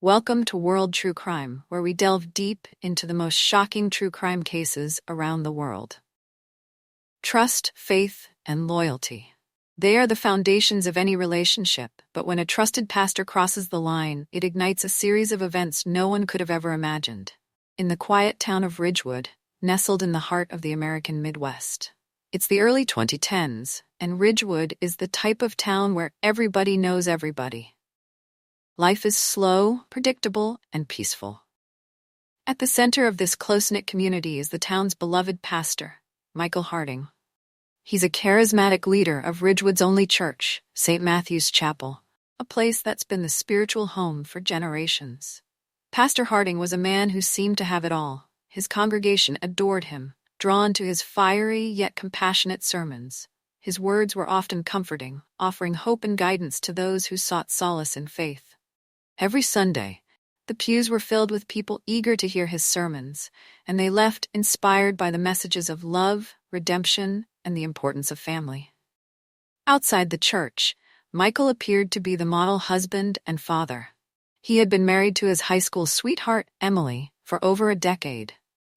Welcome to World True Crime, where we delve deep into the most shocking true crime cases around the world. Trust, faith, and loyalty. They are the foundations of any relationship, but when a trusted pastor crosses the line, it ignites a series of events no one could have ever imagined. In the quiet town of Ridgewood, nestled in the heart of the American Midwest. It's the early 2010s, and Ridgewood is the type of town where everybody knows everybody. Life is slow, predictable, and peaceful. At the center of this close-knit community is the town's beloved pastor, Michael Harding. He's a charismatic leader of Ridgewood's only church, St. Matthew's Chapel, a place that's been the spiritual home for generations. Pastor Harding was a man who seemed to have it all. His congregation adored him, drawn to his fiery yet compassionate sermons. His words were often comforting, offering hope and guidance to those who sought solace in faith. Every Sunday, the pews were filled with people eager to hear his sermons, and they left inspired by the messages of love, redemption, and the importance of family. Outside the church, Michael appeared to be the model husband and father. He had been married to his high school sweetheart, Emily, for over a decade.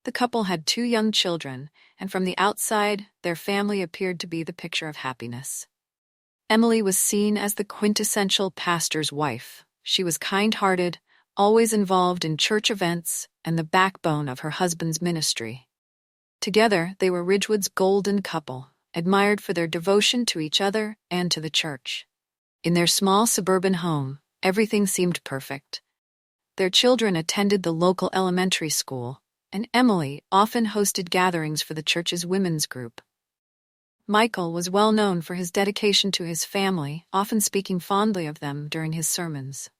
The couple had 2 young children, and from the outside, their family appeared to be the picture of happiness. Emily was seen as the quintessential pastor's wife. She was kind-hearted, always involved in church events, and the backbone of her husband's ministry. Together, they were Ridgewood's golden couple, admired for their devotion to each other and to the church. In their small suburban home, everything seemed perfect. Their children attended the local elementary school, and Emily often hosted gatherings for the church's women's group. Michael was well known for his dedication to his family, often speaking fondly of them during his sermons.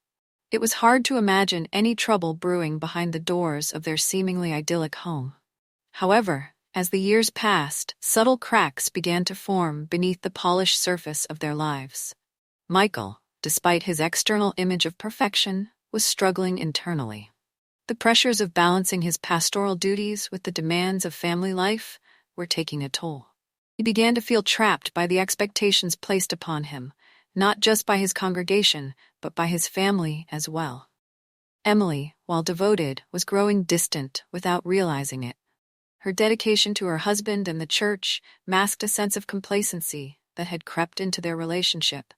It was hard to imagine any trouble brewing behind the doors of their seemingly idyllic home. However, as the years passed, subtle cracks began to form beneath the polished surface of their lives. Michael, despite his external image of perfection, was struggling internally. The pressures of balancing his pastoral duties with the demands of family life were taking a toll. He began to feel trapped by the expectations placed upon him, not just by his congregation, but by his family as well. Emily, while devoted, was growing distant without realizing it. Her dedication to her husband and the church masked a sense of complacency that had crept into their relationship.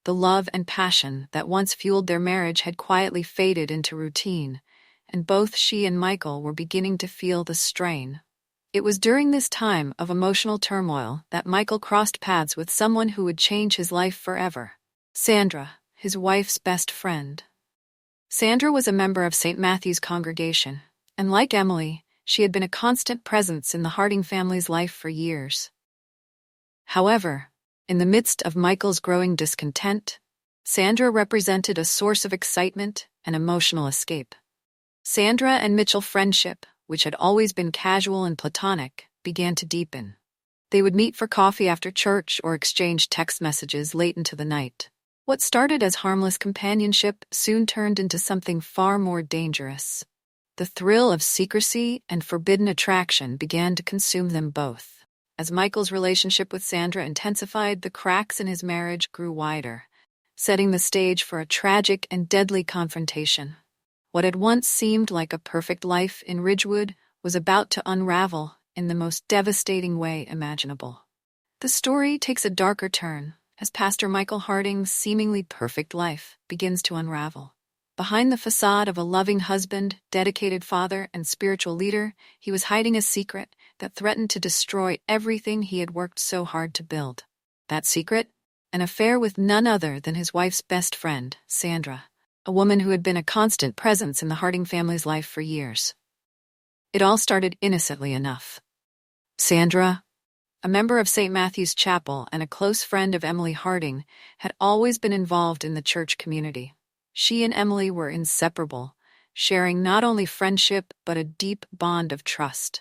The love and passion that once fueled their marriage had quietly faded into routine, and both she and Michael were beginning to feel the strain. It was during this time of emotional turmoil that Michael crossed paths with someone who would change his life forever. Sandra, his wife's best friend. Sandra was a member of St. Matthew's congregation, and like Emily, she had been a constant presence in the Harding family's life for years. However, in the midst of Michael's growing discontent, Sandra represented a source of excitement and emotional escape. Sandra and Mitchell's friendship, which had always been casual and platonic, began to deepen. They would meet for coffee after church or exchange text messages late into the night. What started as harmless companionship soon turned into something far more dangerous. The thrill of secrecy and forbidden attraction began to consume them both. As Michael's relationship with Sandra intensified, the cracks in his marriage grew wider, setting the stage for a tragic and deadly confrontation. What had once seemed like a perfect life in Ridgewood was about to unravel in the most devastating way imaginable. The story takes a darker turn as Pastor Michael Harding's seemingly perfect life begins to unravel. Behind the facade of a loving husband, dedicated father, and spiritual leader, he was hiding a secret that threatened to destroy everything he had worked so hard to build. That secret? An affair with none other than his wife's best friend, Sandra, a woman who had been a constant presence in the Harding family's life for years. It all started innocently enough. Sandra, a member of St. Matthew's Chapel and a close friend of Emily Harding, had always been involved in the church community. She and Emily were inseparable, sharing not only friendship but a deep bond of trust.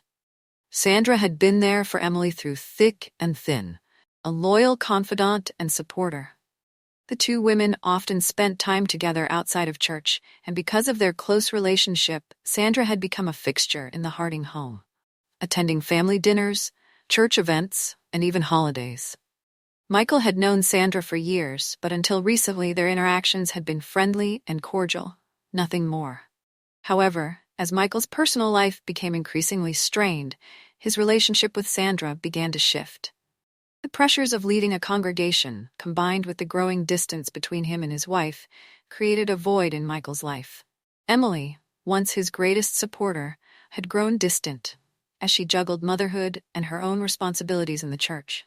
Sandra had been there for Emily through thick and thin, a loyal confidant and supporter. The 2 women often spent time together outside of church, and because of their close relationship, Sandra had become a fixture in the Harding home, attending family dinners, church events, and even holidays. Michael had known Sandra for years, but until recently their interactions had been friendly and cordial, nothing more. However, as Michael's personal life became increasingly strained, his relationship with Sandra began to shift. The pressures of leading a congregation, combined with the growing distance between him and his wife, created a void in Michael's life. Emily, once his greatest supporter, had grown distant as she juggled motherhood and her own responsibilities in the church.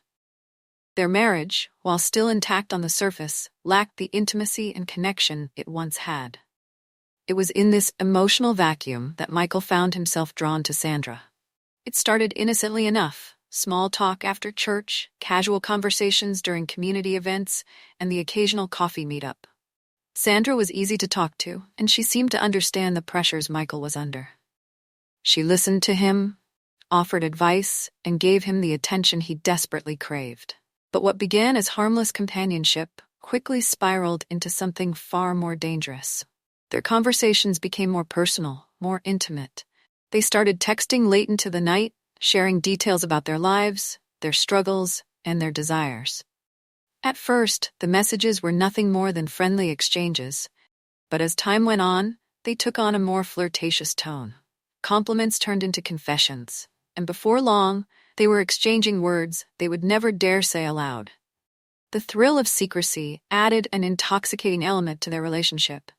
Their marriage, while still intact on the surface, lacked the intimacy and connection it once had. It was in this emotional vacuum that Michael found himself drawn to Sandra. It started innocently enough: small talk after church, casual conversations during community events, and the occasional coffee meetup. Sandra was easy to talk to, and she seemed to understand the pressures Michael was under. She listened to him, offered advice, and gave him the attention he desperately craved. But what began as harmless companionship quickly spiraled into something far more dangerous. Their conversations became more personal, more intimate. They started texting late into the night, sharing details about their lives, their struggles, and their desires. At first, the messages were nothing more than friendly exchanges, but as time went on, they took on a more flirtatious tone. Compliments turned into confessions, and before long, they were exchanging words they would never dare say aloud. The thrill of secrecy added an intoxicating element to their relationship.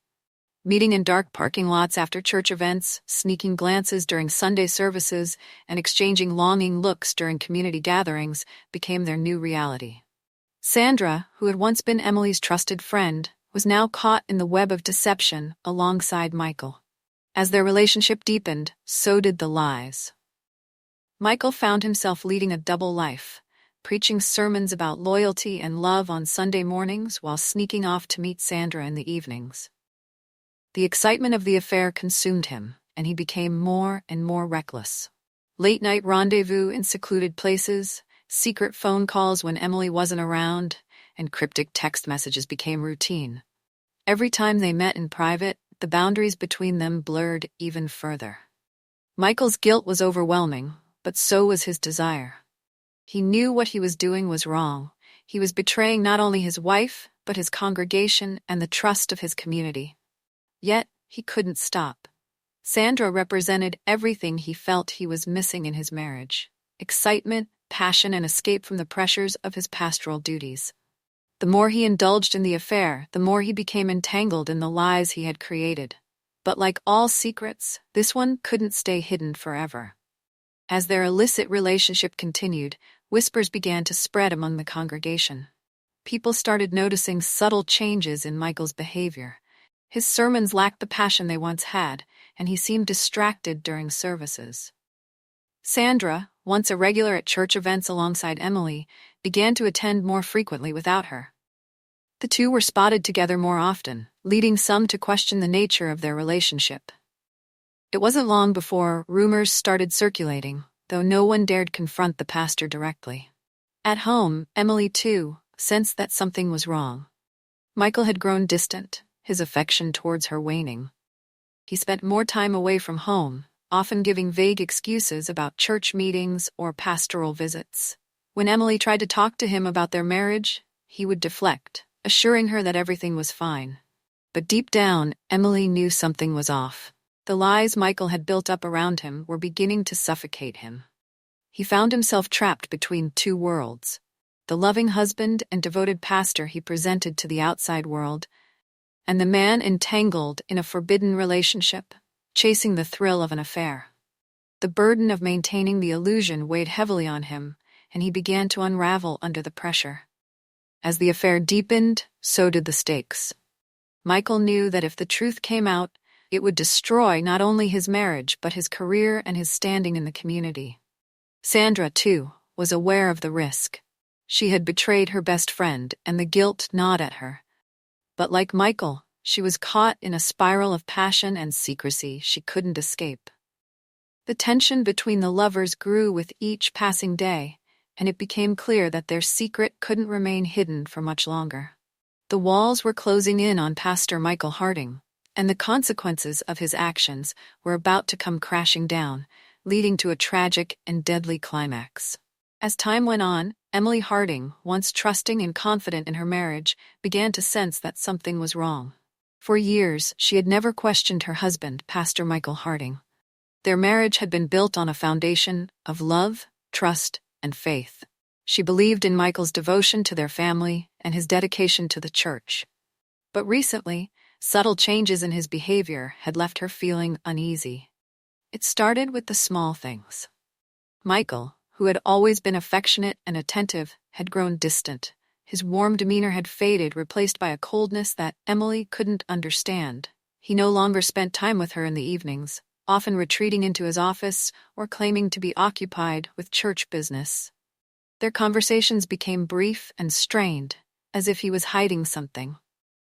Meeting in dark parking lots after church events, sneaking glances during Sunday services, and exchanging longing looks during community gatherings became their new reality. Sandra, who had once been Emily's trusted friend, was now caught in the web of deception alongside Michael. As their relationship deepened, so did the lies. Michael found himself leading a double life, preaching sermons about loyalty and love on Sunday mornings while sneaking off to meet Sandra in the evenings. The excitement of the affair consumed him, and he became more and more reckless. Late-night rendezvous in secluded places, secret phone calls when Emily wasn't around, and cryptic text messages became routine. Every time they met in private, the boundaries between them blurred even further. Michael's guilt was overwhelming, but so was his desire. He knew what he was doing was wrong. He was betraying not only his wife, but his congregation and the trust of his community. Yet, he couldn't stop. Sandra represented everything he felt he was missing in his marriage: excitement, passion, and escape from the pressures of his pastoral duties. The more he indulged in the affair, the more he became entangled in the lies he had created. But like all secrets, this one couldn't stay hidden forever. As their illicit relationship continued, whispers began to spread among the congregation. People started noticing subtle changes in Michael's behavior. His sermons lacked the passion they once had, and he seemed distracted during services. Sandra, once a regular at church events alongside Emily, began to attend more frequently without her. The two were spotted together more often, leading some to question the nature of their relationship. It wasn't long before rumors started circulating, though no one dared confront the pastor directly. At home, Emily, too, sensed that something was wrong. Michael had grown distant, his affection towards her waning. He spent more time away from home, often giving vague excuses about church meetings or pastoral visits. When Emily tried to talk to him about their marriage, he would deflect, assuring her that everything was fine. But deep down, Emily knew something was off. The lies Michael had built up around him were beginning to suffocate him. He found himself trapped between two worlds: the loving husband and devoted pastor he presented to the outside world, and the man entangled in a forbidden relationship, chasing the thrill of an affair. The burden of maintaining the illusion weighed heavily on him, and he began to unravel under the pressure. As the affair deepened, so did the stakes. Michael knew that if the truth came out, it would destroy not only his marriage but his career and his standing in the community. Sandra, too, was aware of the risk. She had betrayed her best friend, and the guilt gnawed at her. But like Michael, she was caught in a spiral of passion and secrecy she couldn't escape. The tension between the lovers grew with each passing day, and it became clear that their secret couldn't remain hidden for much longer. The walls were closing in on Pastor Michael Harding, and the consequences of his actions were about to come crashing down, leading to a tragic and deadly climax. As time went on, Emily Harding, once trusting and confident in her marriage, began to sense that something was wrong. For years, she had never questioned her husband, Pastor Michael Harding. Their marriage had been built on a foundation of love, trust, and faith. She believed in Michael's devotion to their family and his dedication to the church. But recently, subtle changes in his behavior had left her feeling uneasy. It started with the small things. Michael, who had always been affectionate and attentive, had grown distant. His warm demeanor had faded, replaced by a coldness that Emily couldn't understand. He no longer spent time with her in the evenings, often retreating into his office or claiming to be occupied with church business. Their conversations became brief and strained, as if he was hiding something.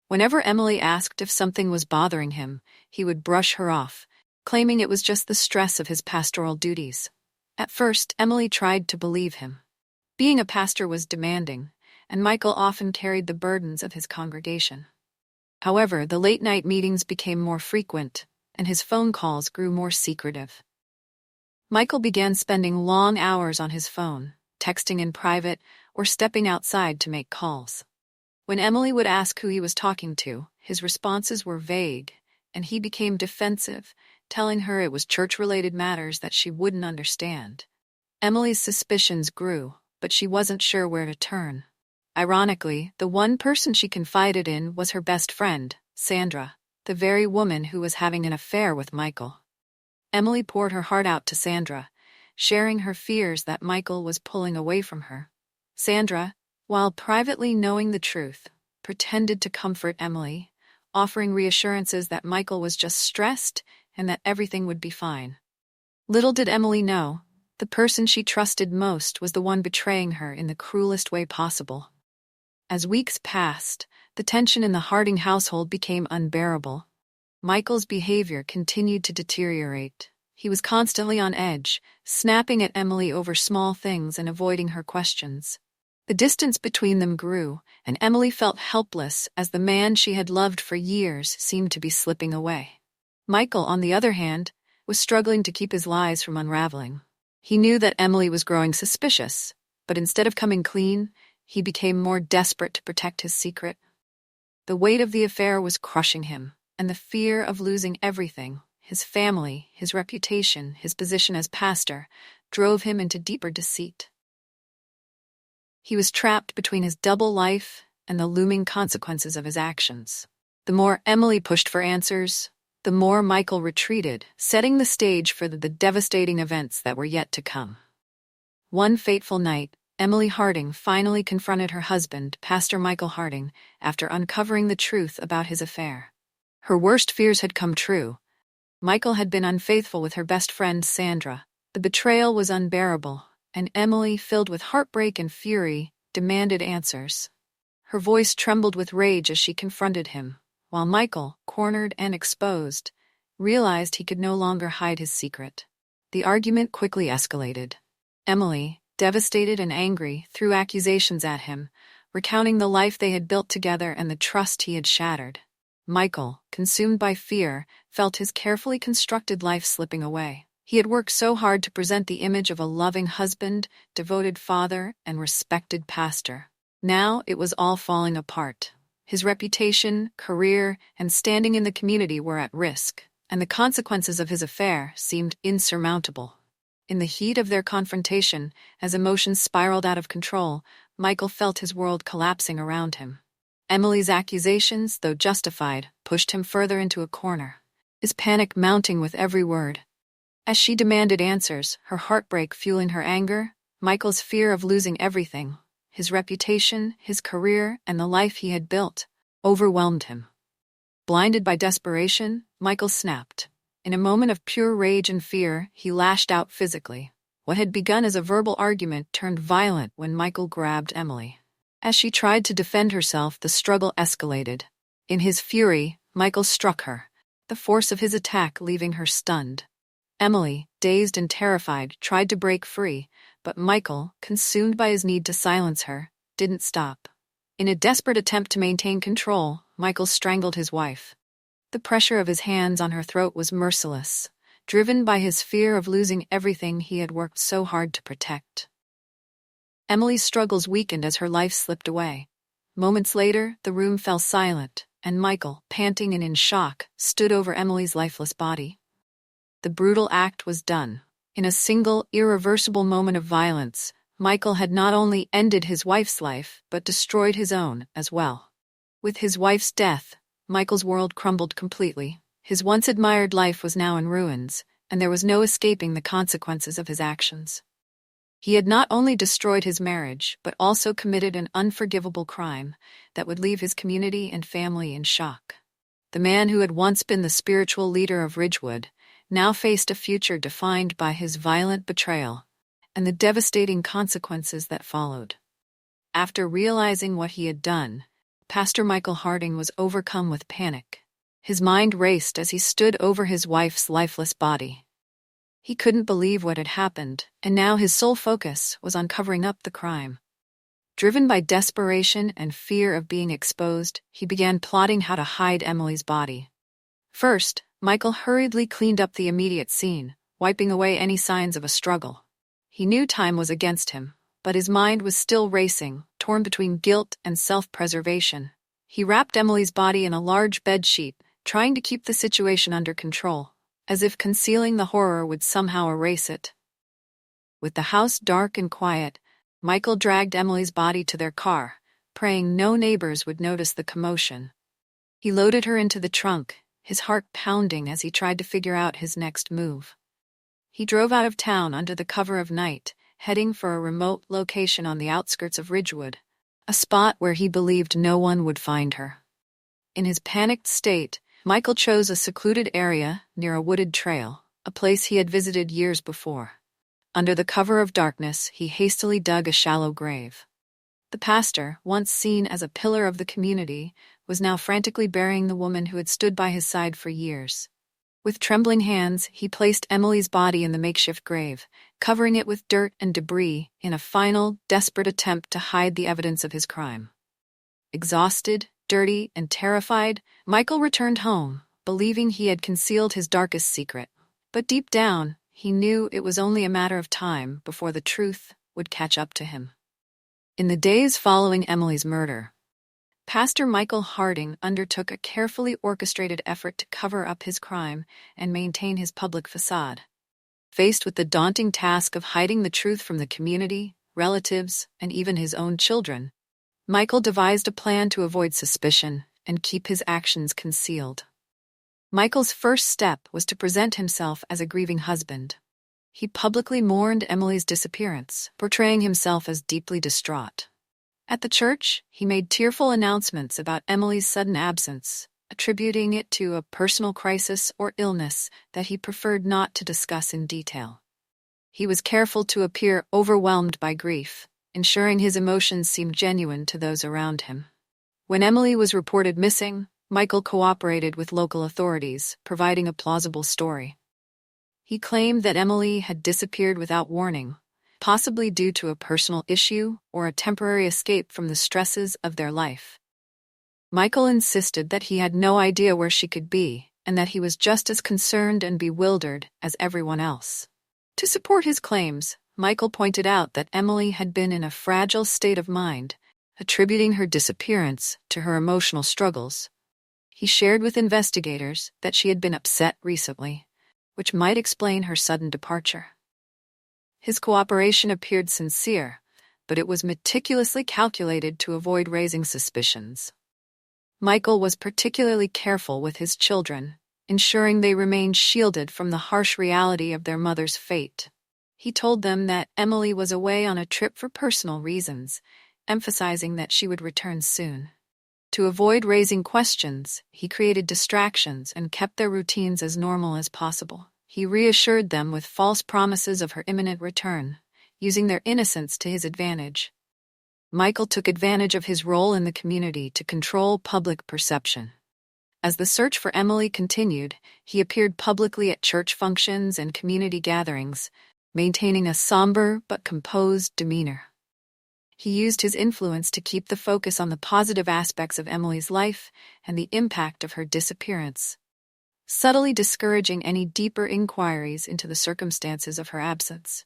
Whenever Emily asked if something was bothering him, he would brush her off, claiming it was just the stress of his pastoral duties. At first, Emily tried to believe him. Being a pastor was demanding, and Michael often carried the burdens of his congregation. However, the late-night meetings became more frequent, and his phone calls grew more secretive. Michael began spending long hours on his phone, texting in private, or stepping outside to make calls. When Emily would ask who he was talking to, his responses were vague, and he became defensive, telling her it was church-related matters that she wouldn't understand. Emily's suspicions grew, but she wasn't sure where to turn. Ironically, the one person she confided in was her best friend, Sandra, the very woman who was having an affair with Michael. Emily poured her heart out to Sandra, sharing her fears that Michael was pulling away from her. Sandra, while privately knowing the truth, pretended to comfort Emily, offering reassurances that Michael was just stressed and that everything would be fine. Little did Emily know, the person she trusted most was the one betraying her in the cruelest way possible. As weeks passed, the tension in the Harding household became unbearable. Michael's behavior continued to deteriorate. He was constantly on edge, snapping at Emily over small things and avoiding her questions. The distance between them grew, and Emily felt helpless as the man she had loved for years seemed to be slipping away. Michael, on the other hand, was struggling to keep his lies from unraveling. He knew that Emily was growing suspicious, but instead of coming clean, he became more desperate to protect his secret. The weight of the affair was crushing him, and the fear of losing everything, his family, his reputation, his position as pastor, drove him into deeper deceit. He was trapped between his double life and the looming consequences of his actions. The more Emily pushed for answers, the more Michael retreated, setting the stage for the devastating events that were yet to come. One fateful night, Emily Harding finally confronted her husband, Pastor Michael Harding, after uncovering the truth about his affair. Her worst fears had come true. Michael had been unfaithful with her best friend, Sandra. The betrayal was unbearable, and Emily, filled with heartbreak and fury, demanded answers. Her voice trembled with rage as she confronted him, while Michael, cornered and exposed, realized he could no longer hide his secret. The argument quickly escalated. Emily, devastated and angry, threw accusations at him, recounting the life they had built together and the trust he had shattered. Michael, consumed by fear, felt his carefully constructed life slipping away. He had worked so hard to present the image of a loving husband, devoted father, and respected pastor. Now it was all falling apart. His reputation, career, and standing in the community were at risk, and the consequences of his affair seemed insurmountable. In the heat of their confrontation, as emotions spiraled out of control, Michael felt his world collapsing around him. Emily's accusations, though justified, pushed him further into a corner, his panic mounting with every word. As she demanded answers, her heartbreak fueling her anger, Michael's fear of losing everything, his reputation, his career, and the life he had built, overwhelmed him. Blinded by desperation, Michael snapped. In a moment of pure rage and fear, he lashed out physically. What had begun as a verbal argument turned violent when Michael grabbed Emily. As she tried to defend herself, the struggle escalated. In his fury, Michael struck her, the force of his attack leaving her stunned. Emily, dazed and terrified, tried to break free, but Michael, consumed by his need to silence her, didn't stop. In a desperate attempt to maintain control, Michael strangled his wife. The pressure of his hands on her throat was merciless, driven by his fear of losing everything he had worked so hard to protect. Emily's struggles weakened as her life slipped away. Moments later, the room fell silent, and Michael, panting and in shock, stood over Emily's lifeless body. The brutal act was done. In a single, irreversible moment of violence, Michael had not only ended his wife's life, but destroyed his own as well. With his wife's death, Michael's world crumbled completely. His once admired life was now in ruins, and there was no escaping the consequences of his actions. He had not only destroyed his marriage, but also committed an unforgivable crime that would leave his community and family in shock. The man who had once been the spiritual leader of Ridgewood now faced a future defined by his violent betrayal and the devastating consequences that followed. After realizing what he had done, Pastor Michael Harding was overcome with panic. His mind raced as he stood over his wife's lifeless body. He couldn't believe what had happened, and now his sole focus was on covering up the crime. Driven by desperation and fear of being exposed, he began plotting how to hide Emily's body. First, Michael hurriedly cleaned up the immediate scene, wiping away any signs of a struggle. He knew time was against him, but his mind was still racing, torn between guilt and self-preservation. He wrapped Emily's body in a large bedsheet, trying to keep the situation under control, as if concealing the horror would somehow erase it. With the house dark and quiet, Michael dragged Emily's body to their car, praying no neighbors would notice the commotion. He loaded her into the trunk, his heart pounding as he tried to figure out his next move. He drove out of town under the cover of night, heading for a remote location on the outskirts of Ridgewood, a spot where he believed no one would find her. In his panicked state, Michael chose a secluded area near a wooded trail, a place he had visited years before. Under the cover of darkness, he hastily dug a shallow grave. The pastor, once seen as a pillar of the community, was now frantically burying the woman who had stood by his side for years. With trembling hands, he placed Emily's body in the makeshift grave, covering it with dirt and debris in a final, desperate attempt to hide the evidence of his crime. Exhausted, dirty, and terrified, Michael returned home, believing he had concealed his darkest secret. But deep down, he knew it was only a matter of time before the truth would catch up to him. In the days following Emily's murder, Pastor Michael Harding undertook a carefully orchestrated effort to cover up his crime and maintain his public facade. Faced with the daunting task of hiding the truth from the community, relatives, and even his own children, Michael devised a plan to avoid suspicion and keep his actions concealed. Michael's first step was to present himself as a grieving husband. He publicly mourned Emily's disappearance, portraying himself as deeply distraught. At the church, he made tearful announcements about Emily's sudden absence, attributing it to a personal crisis or illness that he preferred not to discuss in detail. He was careful to appear overwhelmed by grief, ensuring his emotions seemed genuine to those around him. When Emily was reported missing, Michael cooperated with local authorities, providing a plausible story. He claimed that Emily had disappeared without warning, possibly due to a personal issue or a temporary escape from the stresses of their life. Michael insisted that he had no idea where she could be, and that he was just as concerned and bewildered as everyone else. To support his claims, Michael pointed out that Emily had been in a fragile state of mind, attributing her disappearance to her emotional struggles. He shared with investigators that she had been upset recently, which might explain her sudden departure. His cooperation appeared sincere, but it was meticulously calculated to avoid raising suspicions. Michael was particularly careful with his children, ensuring they remained shielded from the harsh reality of their mother's fate. He told them that Emily was away on a trip for personal reasons, emphasizing that she would return soon. To avoid raising questions, he created distractions and kept their routines as normal as possible. He reassured them with false promises of her imminent return, using their innocence to his advantage. Michael took advantage of his role in the community to control public perception. As the search for Emily continued, he appeared publicly at church functions and community gatherings, maintaining a somber but composed demeanor. He used his influence to keep the focus on the positive aspects of Emily's life and the impact of her disappearance, subtly discouraging any deeper inquiries into the circumstances of her absence.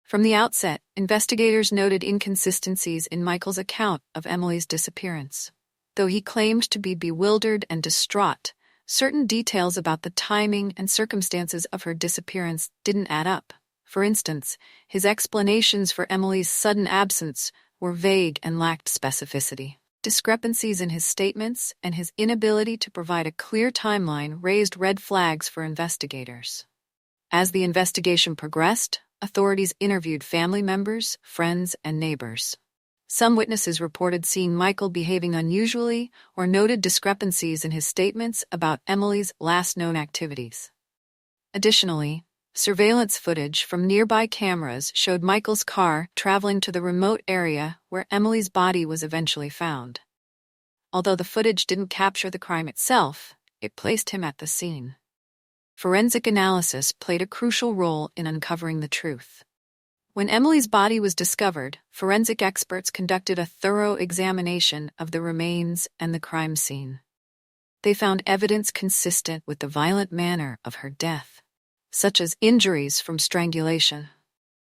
From the outset, investigators noted inconsistencies in Michael's account of Emily's disappearance. Though he claimed to be bewildered and distraught, certain details about the timing and circumstances of her disappearance didn't add up. For instance, his explanations for Emily's sudden absence were vague and lacked specificity. Discrepancies in his statements and his inability to provide a clear timeline raised red flags for investigators. As the investigation progressed, authorities interviewed family members, friends, and neighbors. Some witnesses reported seeing Michael behaving unusually or noted discrepancies in his statements about Emily's last known activities. Additionally, surveillance footage from nearby cameras showed Michael's car traveling to the remote area where Emily's body was eventually found. Although the footage didn't capture the crime itself, it placed him at the scene. Forensic analysis played a crucial role in uncovering the truth. When Emily's body was discovered, forensic experts conducted a thorough examination of the remains and the crime scene. They found evidence consistent with the violent manner of her death, such as injuries from strangulation.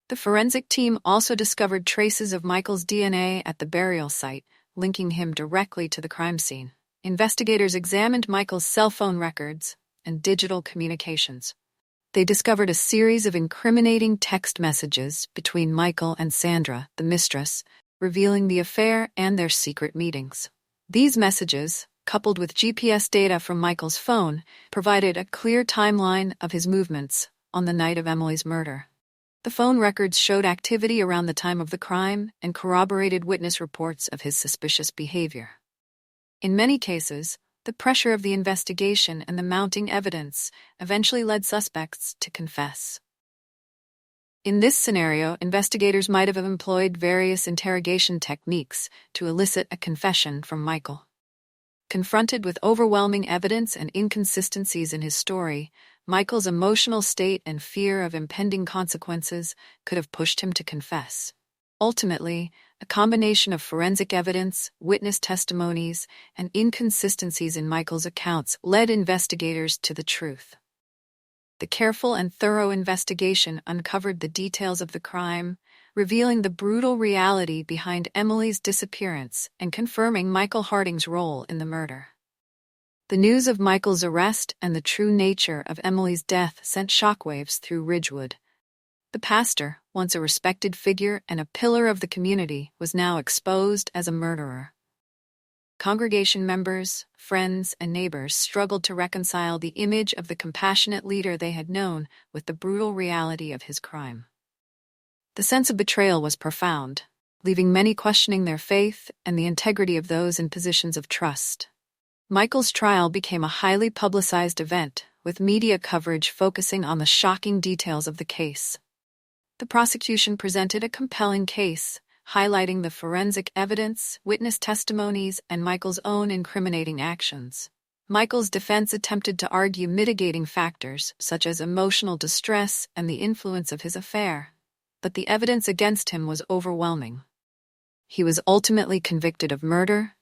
The forensic team also discovered traces of Michael's DNA at the burial site, linking him directly to the crime scene. Investigators examined Michael's cell phone records and digital communications. They discovered a series of incriminating text messages between Michael and Sandra, the mistress, revealing the affair and their secret meetings. These messages, coupled with GPS data from Michael's phone, provided a clear timeline of his movements on the night of Emily's murder. The phone records showed activity around the time of the crime and corroborated witness reports of his suspicious behavior. In many cases, the pressure of the investigation and the mounting evidence eventually led suspects to confess. In this scenario, investigators might have employed various interrogation techniques to elicit a confession from Michael. Confronted with overwhelming evidence and inconsistencies in his story, Michael's emotional state and fear of impending consequences could have pushed him to confess. Ultimately, a combination of forensic evidence, witness testimonies, and inconsistencies in Michael's accounts led investigators to the truth. The careful and thorough investigation uncovered the details of the crime, revealing the brutal reality behind Emily's disappearance and confirming Michael Harding's role in the murder. The news of Michael's arrest and the true nature of Emily's death sent shockwaves through Ridgewood. The pastor, once a respected figure and a pillar of the community, was now exposed as a murderer. Congregation members, friends, and neighbors struggled to reconcile the image of the compassionate leader they had known with the brutal reality of his crime. The sense of betrayal was profound, leaving many questioning their faith and the integrity of those in positions of trust. Michael's trial became a highly publicized event, with media coverage focusing on the shocking details of the case. The prosecution presented a compelling case, highlighting the forensic evidence, witness testimonies, and Michael's own incriminating actions. Michael's defense attempted to argue mitigating factors, such as emotional distress and the influence of his affair, but the evidence against him was overwhelming. He was ultimately convicted of murder,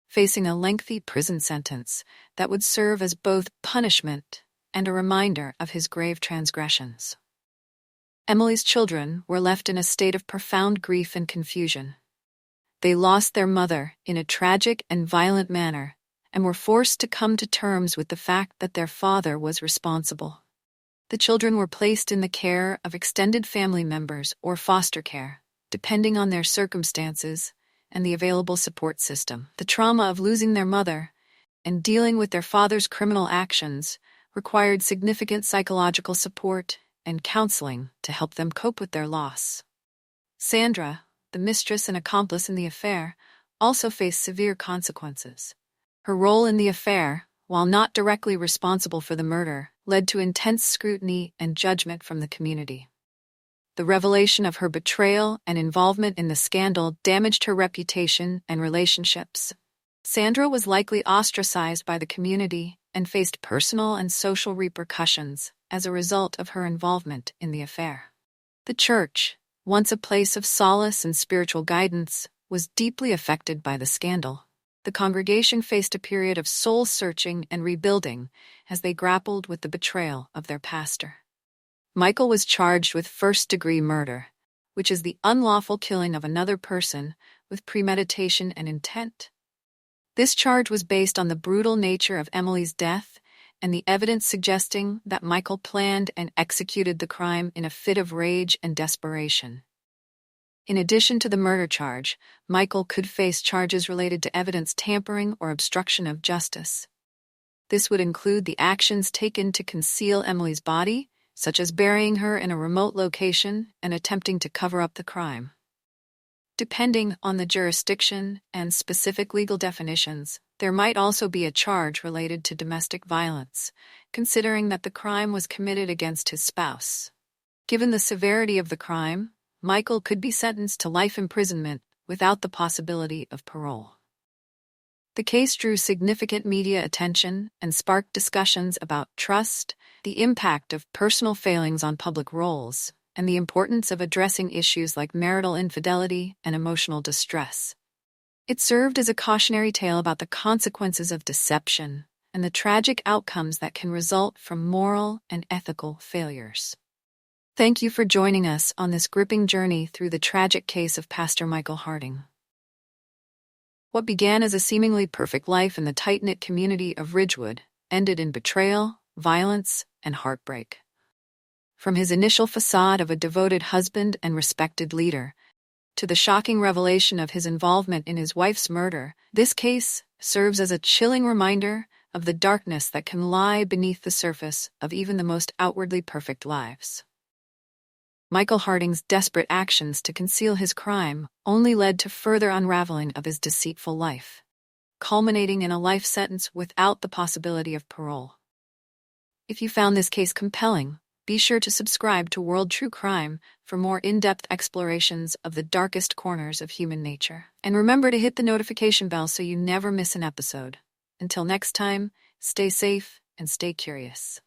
facing a lengthy prison sentence that would serve as both punishment and a reminder of his grave transgressions. Emily's children were left in a state of profound grief and confusion. They lost their mother in a tragic and violent manner and were forced to come to terms with the fact that their father was responsible. The children were placed in the care of extended family members or foster care, depending on their circumstances and the available support system. The trauma of losing their mother and dealing with their father's criminal actions required significant psychological support and counseling to help them cope with their loss. Sandra, the mistress and accomplice in the affair, also faced severe consequences. Her role in the affair, while not directly responsible for the murder, led to intense scrutiny and judgment from the community. The revelation of her betrayal and involvement in the scandal damaged her reputation and relationships. Sandra was likely ostracized by the community and faced personal and social repercussions as a result of her involvement in the affair. The church, once a place of solace and spiritual guidance, was deeply affected by the scandal. The congregation faced a period of soul-searching and rebuilding as they grappled with the betrayal of their pastor. Michael was charged with first-degree murder, which is the unlawful killing of another person with premeditation and intent. This charge was based on the brutal nature of Emily's death and the evidence suggesting that Michael planned and executed the crime in a fit of rage and desperation. In addition to the murder charge, Michael could face charges related to evidence tampering or obstruction of justice. This would include the actions taken to conceal Emily's body, such as burying her in a remote location and attempting to cover up the crime. Depending on the jurisdiction and specific legal definitions, there might also be a charge related to domestic violence, considering that the crime was committed against his spouse. Given the severity of the crime, Michael could be sentenced to life imprisonment without the possibility of parole. The case drew significant media attention and sparked discussions about trust, the impact of personal failings on public roles, and the importance of addressing issues like marital infidelity and emotional distress. It served as a cautionary tale about the consequences of deception and the tragic outcomes that can result from moral and ethical failures. Thank you for joining us on this gripping journey through the tragic case of Pastor Michael Harding. What began as a seemingly perfect life in the tight-knit community of Ridgewood ended in betrayal, violence, and heartbreak. From his initial facade of a devoted husband and respected leader, to the shocking revelation of his involvement in his wife's murder, this case serves as a chilling reminder of the darkness that can lie beneath the surface of even the most outwardly perfect lives. Michael Harding's desperate actions to conceal his crime only led to further unraveling of his deceitful life, culminating in a life sentence without the possibility of parole. If you found this case compelling, be sure to subscribe to World True Crime for more in-depth explorations of the darkest corners of human nature. And remember to hit the notification bell so you never miss an episode. Until next time, stay safe and stay curious.